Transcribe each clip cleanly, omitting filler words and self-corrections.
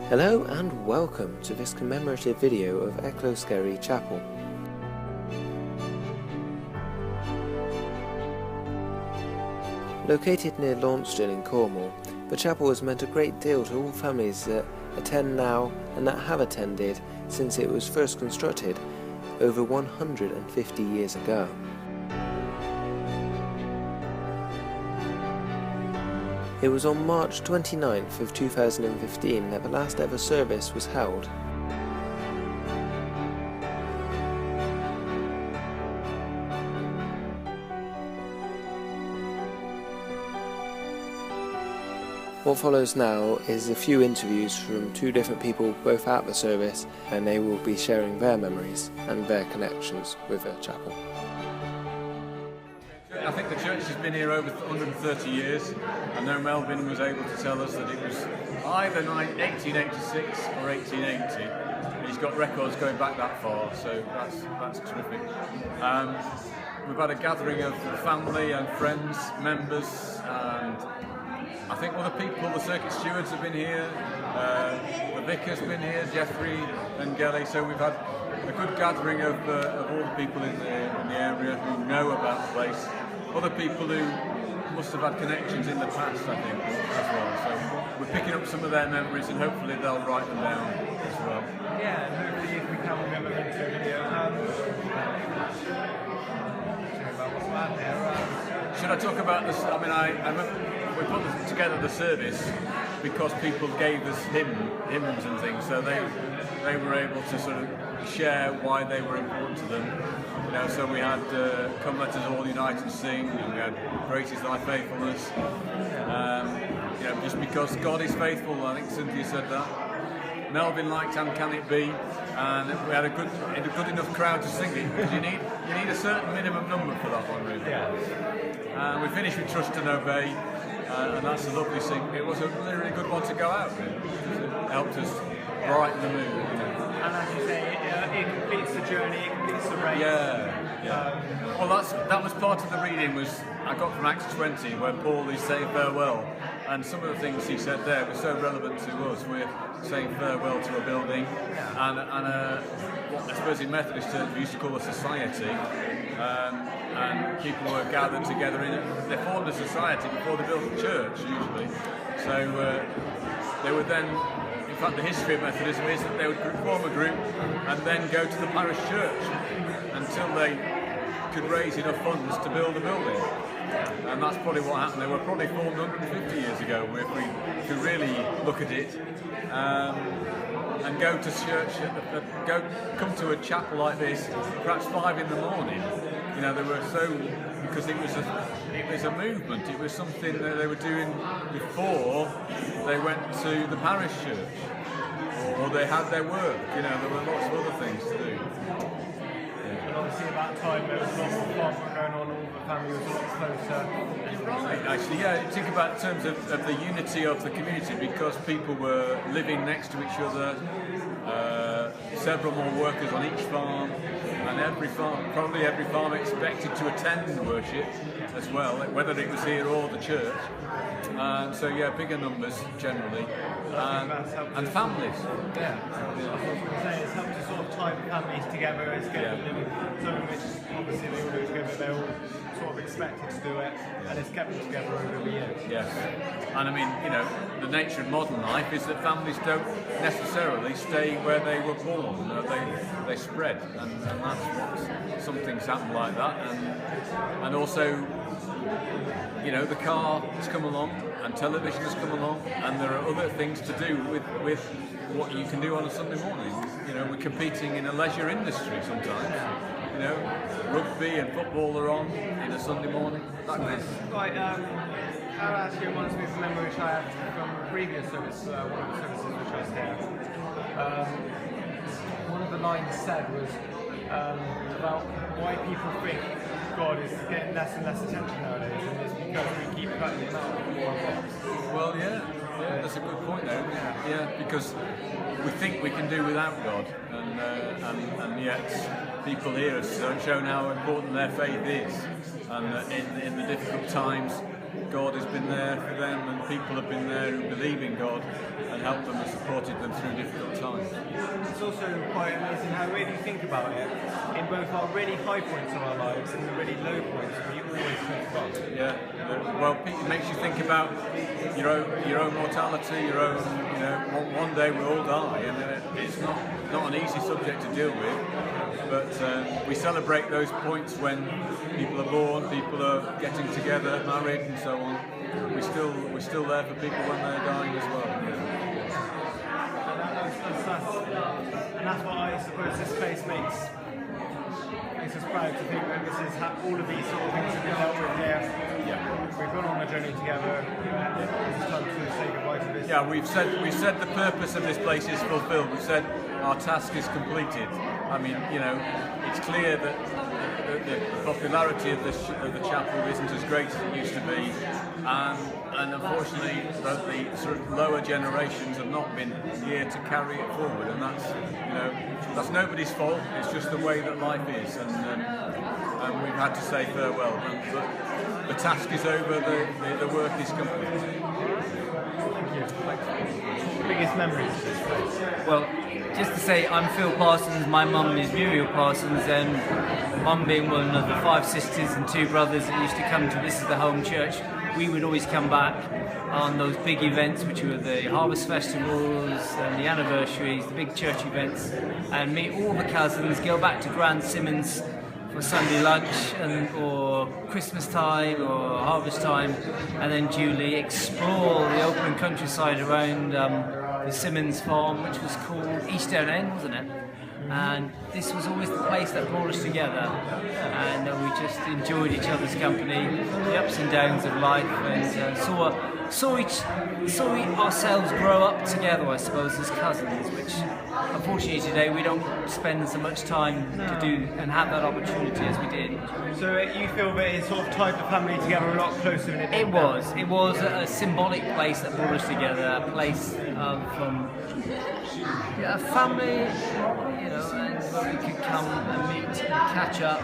Hello and welcome to this commemorative video of Egloskerry Chapel. Located near Launceston in Cornwall, the chapel has meant a great deal to all families that attend now and that have attended since it was first constructed over 150 years ago. It was on March 29th of 2015 that the last ever service was held. What follows now is a few interviews from two different people both at the service, and they will be sharing their memories and their connections with the chapel. I think the church has been here over 130 years. I know Melvin was able to tell us that it was either 1886 or 1880. He's got records going back that far, so that's terrific. We've had a gathering of family and friends, members, and I think other people, the circuit stewards have been here, the vicar's been here, Jeffrey and Gelly, so we've had a good gathering of all the people in the area who know about the place. Other people who must have had connections in the past, I think, as well. So we're picking up some of their memories and hopefully they'll write them down as well. Yeah, and hopefully if we can remember them to a video. What's that there? Should I talk about this? I mean, I remember we put together the service because people gave us hymns and things, so they were able to sort of share why they were important to them. You know, so we had "Come Let Us All Unite and Sing," and we had "Great Is Thy Faithfulness." You know, just because God is faithful. I think Cynthia said that. Melvin liked "And Can It Be," and we had a good enough crowd to sing it, because you need a certain minimum number for that one, really. Yeah. We finished with "Trust and Obey," and that's a lovely sing. It was a really good one to go out with. It helped us brighten the mood. You know. And as you say, it completes the journey, it completes the race. Yeah. Well, that was part of the reading. I got from Acts 20 where Paul is saying farewell, and some of the things he said there were so relevant to us. We're saying farewell to a building, and what I suppose in Methodist terms we used to call a society, and people were gathered together in it. They formed a society before they built a church, usually. So they would then. In fact, the history of Methodism is that they would form a group and then go to the parish church until they could raise enough funds to build a building. And that's probably what happened. They were probably formed 150 years ago, if we could really look at it. And go to church, come to a chapel like this, perhaps 5 in the morning. You know, they were because it was a movement. It was something that they were doing before they went to the parish church, or they had their work. You know, there were lots of other things to do. And obviously at that time there was a lot more farming going on, all the family was a lot closer. You're right, actually, yeah. Think about in terms of the unity of the community, because people were living next to each other, several more workers on each farm, and probably every farm expected to attend worship as well, whether it was here or the church. So yeah, bigger numbers generally, and families. Yeah, that's what I was going to say. It's helped to sort of tie the families together. It's getting something which obviously they all do together. They're all sort of expected to do it, and it's kept them together over the years. Yes, and I mean, you know, the nature of modern life is that families don't necessarily stay where they were born. They spread, and that's what some things happen like that, and also. You know, the car has come along and television has come along, and there are other things to do with what you can do on a Sunday morning. You know, we're competing in a leisure industry sometimes. You know, rugby and football are on in a Sunday morning. That actually reminds me of a memory which I had from a previous service, one of the services which I was here. One of the lines said was about why people think God is getting less and less attention nowadays, and it's because we keep cutting him out more and more. Well, yeah, that's a good point though. Yeah, because we think we can do without God, and yet people here have shown how important their faith is, and in the difficult times God has been there for them, and people have been there who believe in God and helped them and supported them through difficult times. It's also quite amazing how, if you think about it, in both our really high points of our lives and the really low points, we always think God. Yeah. Well, it makes you think about your own mortality, your own. One day we'll all die, and it's not an easy subject to deal with. But we celebrate those points when people are born, people are getting together, married, and so on. We're still there for people when they're dying as well. And that's what I suppose this place makes us proud to think that this is all of these sort of things have been dealt with here. Yeah. We've gone on a journey together. It's time to say goodbye to this. Yeah, we've said the purpose of this place is fulfilled. We've said our task is completed. I mean, it's clear that the popularity of the chapel isn't as great as it used to be, and unfortunately the sort of lower generations have not been here to carry it forward, and that's nobody's fault. It's just the way that life is, and we've had to say farewell. But the task is over. The work is complete. Thank you. Biggest memories of this place? Well, just to say, I'm Phil Parsons, my mum is Muriel Parsons, and mum being one of the 5 sisters and 2 brothers that used to come to this is the home church. We would always come back on those big events, which were the harvest festivals and the anniversaries, the big church events, and meet all the cousins, go back to Grand Simmons for Sunday lunch or Christmas time or harvest time, and then duly explore the open countryside around the Simmons farm, which was called Eastdown End, wasn't it? And this was always the place that brought us together, and we just enjoyed each other's company, the ups and downs of life, and saw ourselves grow up together, I suppose, as cousins, which unfortunately today we don't spend so much time to do and have that opportunity as we did. So you feel that it sort of tied the family together a lot closer than it did? It was a symbolic place that brought us together, a place of a family, and where we could come and meet and catch up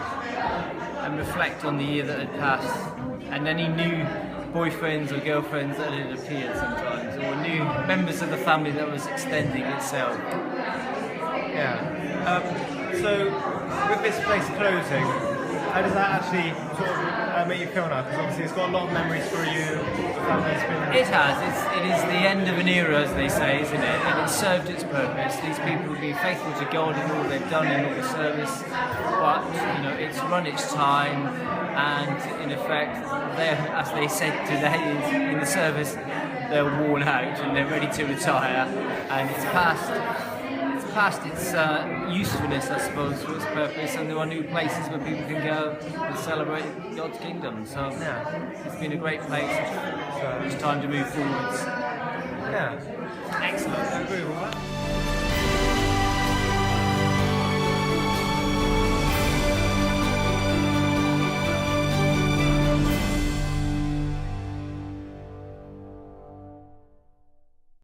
and reflect on the year that had passed, and any new boyfriends or girlfriends that had appeared sometimes, or new members of the family that was extending itself. Yeah. So with this place closing, how does that actually sort of make you feel now? Because obviously it's got a lot of memories for you. The family's been... It has. It is the end of an era, as they say, isn't it? And it served its purpose. These people have been faithful to God in all they've done in all the service, but it's run its time, and in effect, as they said today in the service, they're worn out and they're ready to retire, and it's past its usefulness, I suppose, for its purpose, and there are new places where people can go and celebrate God's kingdom. So it's been a great place. So it's time to move forwards. Yeah. Excellent. I agree with that.